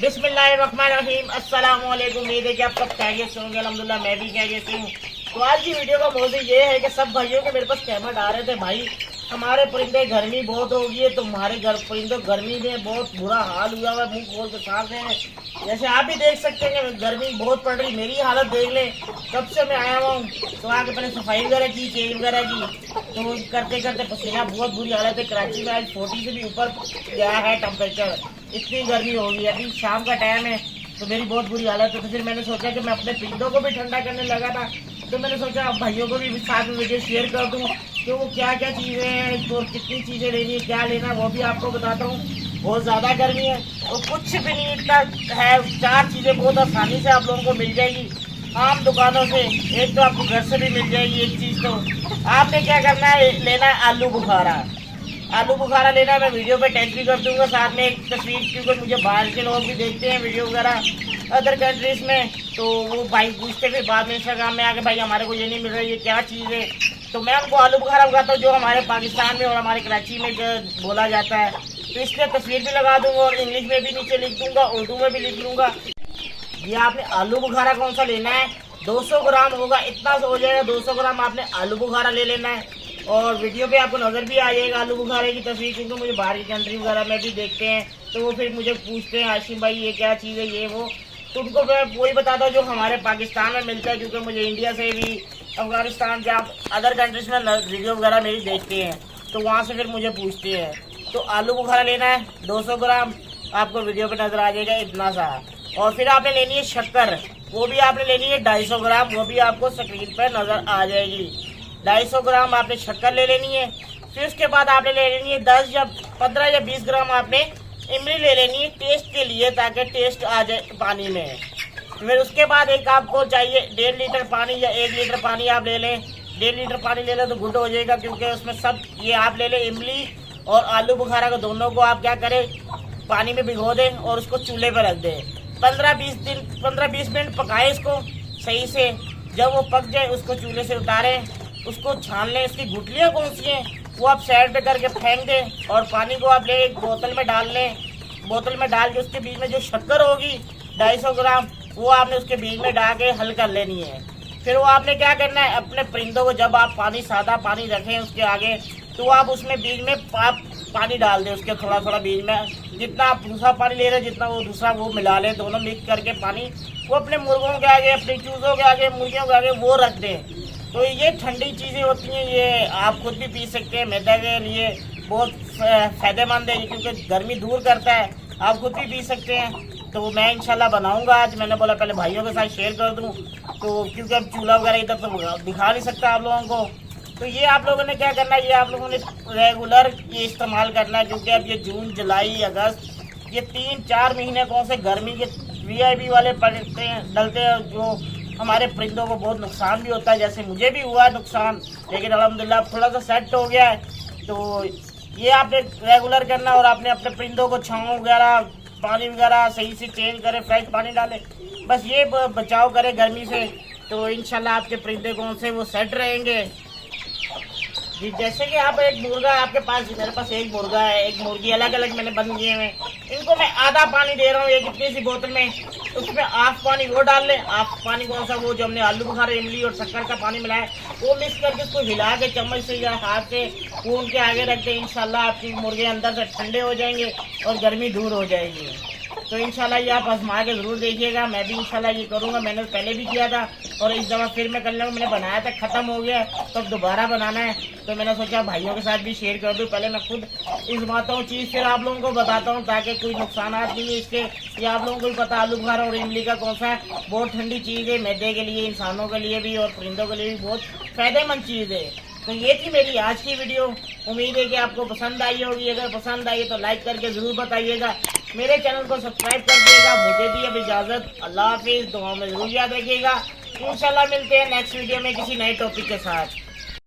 बिस्मिल्लाहिर्रहमानिर्रहीम। अस्सलाम वालेकुम। उम्मीद है कि आप सब खैरियत से होंगे। अल्हम्दुलिल्लाह मैं भी खैरियत से हूँ। तो आज की वीडियो का मौजू ये है कि सब भाइयों के मेरे पास कहमत आ रहे थे, भाई हमारे परिंदे गर्मी बहुत हो गई है, तुम्हारे घर परिंदों गर्मी में बहुत बुरा हाल हुआ है, मुंह खोल के सांस हैं। जैसे आप भी देख सकते हैं कि गर्मी बहुत पड़ रही, मेरी हालत देख ले, कब से मैं आया हुआ हूँ। तो आके मैंने सफाई वगैरह की, चेंज वगैरह की, तो करते करते पसीना बहुत बुरी हालत है। कराची में आज 40 से भी ऊपर गया है टेम्परेचर, इतनी गर्मी होगी। अभी शाम का टाइम है तो मेरी बहुत बुरी हालत है। तो फिर मैंने सोचा कि मैं अपने परिंदों को भी ठंडा करने लगा था, तो मैंने सोचा अब भाइयों को भी साथ में वीडियो शेयर कर दूं कि वो क्या क्या चीज़ें हैं और कितनी चीज़ें लेनी है, क्या लेना है, वो भी आपको बताता हूँ। बहुत ज़्यादा गर्मी है और कुछ भी नहीं इतना है। 4 चीज़ें बहुत आसानी से आप लोगों को मिल जाएगी आम दुकानों से। एक तो आपको घर से भी मिल जाएगी एक चीज़। तो आपने क्या करना है, लेना है आलू बुखारा। आलू बुखारा लेना है, मैं वीडियो पे टैग भी कर दूंगा साथ में एक तस्वीर, क्योंकि मुझे बाहर के लोग भी देखते हैं वीडियो वगैरह अदर कंट्रीज में, तो वो भाई पूछते फिर बाद में इंस्टाग्राम में आके भाई हमारे को ये नहीं मिल रहा, ये क्या चीज़ है। तो मैं उनको आलू बुखारा बताता हूँ जो हमारे पाकिस्तान में और हमारे कराची में बोला जाता है। तो इसलिए तस्वीर भी लगा दूंगा और इंग्लिश में भी नीचे लिख दूंगा, उर्दू में भी लिख लूँगा। ये आपने आलू बुखारा कौन सा लेना है, 200 ग्राम होगा, इतना हो जाएगा। 200 ग्राम आपने आलू बुखारा ले लेना है। और वीडियो पे आपको नजर भी आ जाएगा आलू बुखारे की तस्वीर, क्योंकि मुझे बाहर की कंट्री वगैरह में भी देखते हैं, तो वो फिर मुझे पूछते हैं हाशिम भाई ये क्या चीज़ है, ये वो। तो उनको मैं वही बताता हूँ जो हमारे पाकिस्तान में मिलता है, क्योंकि मुझे इंडिया से भी, अफगानिस्तान, जहाँ अदर कंट्रीज में वीडियो वगैरह मेरी देखते हैं, तो वहाँ से फिर मुझे पूछते हैं। तो आलू बुखारा लेना है 200 ग्राम, आपको वीडियो पे नजर आ जाएगा इतना सा। और फिर आपने लेनी है शक्कर, वो भी आपने लेनी है 250 ग्राम, वो भी आपको स्क्रीन पर नजर आ जाएगी। 250 ग्राम आपने शक्कर ले लेनी है। फिर उसके बाद आपने ले लेनी है 10 या 15 या 20 ग्राम आपने इमली ले लेनी है टेस्ट के लिए, ताकि टेस्ट आ जाए पानी में। फिर उसके बाद एक आपको चाहिए 1.5 लीटर पानी या 1 लीटर पानी आप ले लें। 1.5 लीटर पानी ले लें तो गुड हो जाएगा, क्योंकि उसमें सब ये आप ले लें इमली और आलू बुखारा को, दोनों को आप क्या करें पानी में भिगो दें और उसको चूल्हे पर रख दें। 15-20 मिनट पकाएं इसको सही से। जब वो पक जाए उसको चूल्हे से उतारें, उसको छान लें। इसकी गुठलियाँ कौन सी हैं वो आप साइड पे करके फेंक दें और पानी को आप ले एक बोतल में डाल लें। बोतल में डाल के उसके बीच में जो शक्कर होगी 250 ग्राम, वो आपने उसके बीच में डाल के हल कर लेनी है। फिर वो आपने क्या करना है, अपने परिंदों को जब आप पानी सादा पानी रखें उसके आगे, तो आप उसमें बीच में आप पानी डाल दें उसके थोड़ा थोड़ा बीच में, जितना आप दूसरा पानी ले रहे हैं जितना वो दूसरा वो मिला लें, दोनों मिक्स करके पानी वो अपने मुर्गों के आगे, अपने चूज़ों के आगे, मुर्गियों के आगे वो रख दें। तो ये ठंडी चीज़ें होती हैं, ये आप खुद भी पी सकते हैं, मैदे के लिए बहुत फ़ायदेमंद है क्योंकि गर्मी दूर करता है, आप खुद भी पी सकते हैं। तो मैं इंशाल्लाह बनाऊंगा आज, मैंने बोला पहले भाइयों के साथ शेयर कर दूं, तो क्योंकि अब चूल्हा वगैरह इधर तो दिखा नहीं सकता आप लोगों को। तो ये आप लोगों ने क्या करना है, ये आप लोगों ने रेगुलर ये इस्तेमाल करना है, क्योंकि अब ये जून जुलाई अगस्त ये 3-4 महीने कौन से गर्मी के VIP वाले पड़ते हैं डलते हैं, जो हमारे परिंदों को बहुत नुकसान भी होता है, जैसे मुझे भी हुआ है नुकसान, लेकिन अल्हम्दुलिल्लाह थोड़ा सा सेट हो गया है। तो ये आपने रेगुलर करना और आपने अपने परिंदों को छाँव वगैरह पानी वगैरह सही से चेंज करें, फ्रेश पानी डालें, बस ये बचाव करें गर्मी से। तो इंशाल्लाह आपके परिंदे कौन से वो सेट रहेंगे। जी जैसे कि आप एक मुर्गा आपके पास, मेरे पास एक मुर्गा है, एक मुर्गी, अलग अलग मैंने बंद किए हैं। इनको मैं आधा पानी दे रहा हूँ एक इतनी सी बोतल में, उसमें हाफ पानी वो डाल लें। हाफ पानी कौन सा, वो जो हमने आलू बुखारा इमली और शक्कर का पानी मिलाया वो मिक्स करके उसको हिला के चम्मच से या हाथ से खून के आगे रख दें। इंशाल्लाह आपकी मुर्गे अंदर से ठंडे हो जाएंगे और गर्मी दूर हो जाएगी। तो इंशाल्लाह ये आप आजमा के ज़रूर देखिएगा, मैं भी इंशाल्लाह ये करूँगा। मैंने पहले भी किया था और इस दफ़ा फिर मैं कर लूँगा। मैंने बनाया था ख़त्म हो गया, तो अब दोबारा बनाना है, तो मैंने सोचा भाइयों के साथ भी शेयर कर दूँ। पहले मैं खुद इस्तेमालता हूँ चीज़, फिर आप लोगों को बताता हूँ, ताकि कोई नुकसान नहीं है इसके। ये आप लोगों को भी पता आलू बुखारा और इमली का कौन सा है, बहुत ठंडी चीज़ है, मैदे के लिए, इंसानों के लिए भी और परिंदों के लिए भी बहुत फ़ायदेमंद चीज़ है। तो ये थी मेरी आज की वीडियो, उम्मीद है कि आपको पसंद आई होगी। अगर पसंद आई तो लाइक करके ज़रूर बताइएगा, मेरे चैनल को सब्सक्राइब कर दिएगा। मुझे दी अब इजाज़त, अल्लाह हाफिज़, दुआ में ज़रूर याद रखिएगा। इंशाल्लाह मिलते हैं नेक्स्ट वीडियो में किसी नए टॉपिक के साथ।